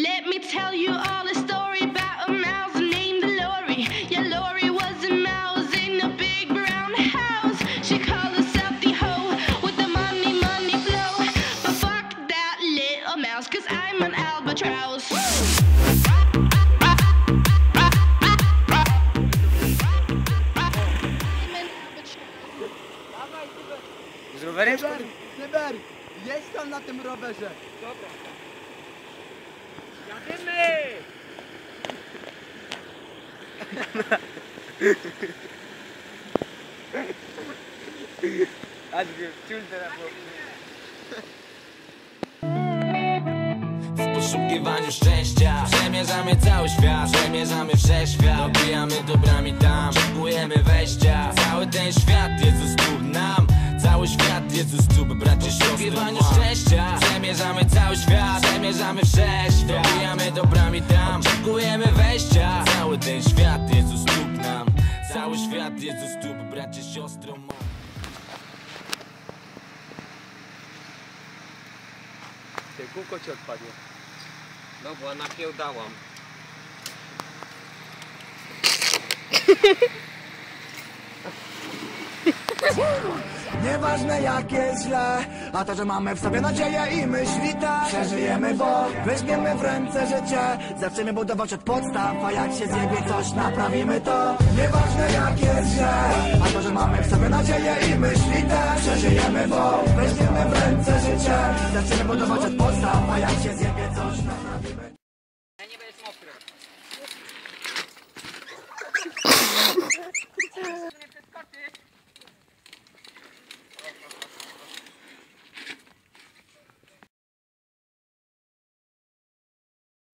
Let me tell you all a story about a mouse named Lori. Yeah, Lori was a mouse in a big brown house. She called herself the hoe with the money flow. But fuck that little mouse, 'cause I'm an albatross. Z rowerem? Cyber, jedź tam na tym rowerze. Dobra. Jadymy! Aż wciul teraz. W poszukiwaniu szczęścia przemierzamy cały świat, przemierzamy wszechświat. Dobijamy dobrami tam, szykujemy wejścia. Cały ten świat jest u stóp nam, cały świat jest u stóp, bracie, siostry. W poszukiwaniu szczęścia przemierzamy cały świat, przemierzamy wszechświat. Dobijamy dobrami tam, szykujemy wejścia. Cały ten świat jest u stóp nam, cały świat jest u stóp, bracie, siostro. Ty, kółko ci odpadło. No bo napiełdałam. Nieważne jak jest źle, a to, że mamy w sobie nadzieję i myśli te przeżyjemy, bo weźmiemy w ręce życie. Zaczniemy budować od podstaw, a jak się zjebie coś, naprawimy to. Nieważne jak jest źle, a to, że mamy w sobie nadzieję i myśli te przeżyjemy, bo weźmiemy w ręce życie. Zaczniemy budować od podstaw, a jak się zjebie coś, naprawimy. Ja nie będę mokry.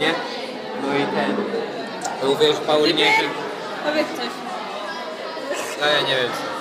Nie? No i ten. Uwierz Paulinie, że... Powiedz coś. A ja nie wiem co.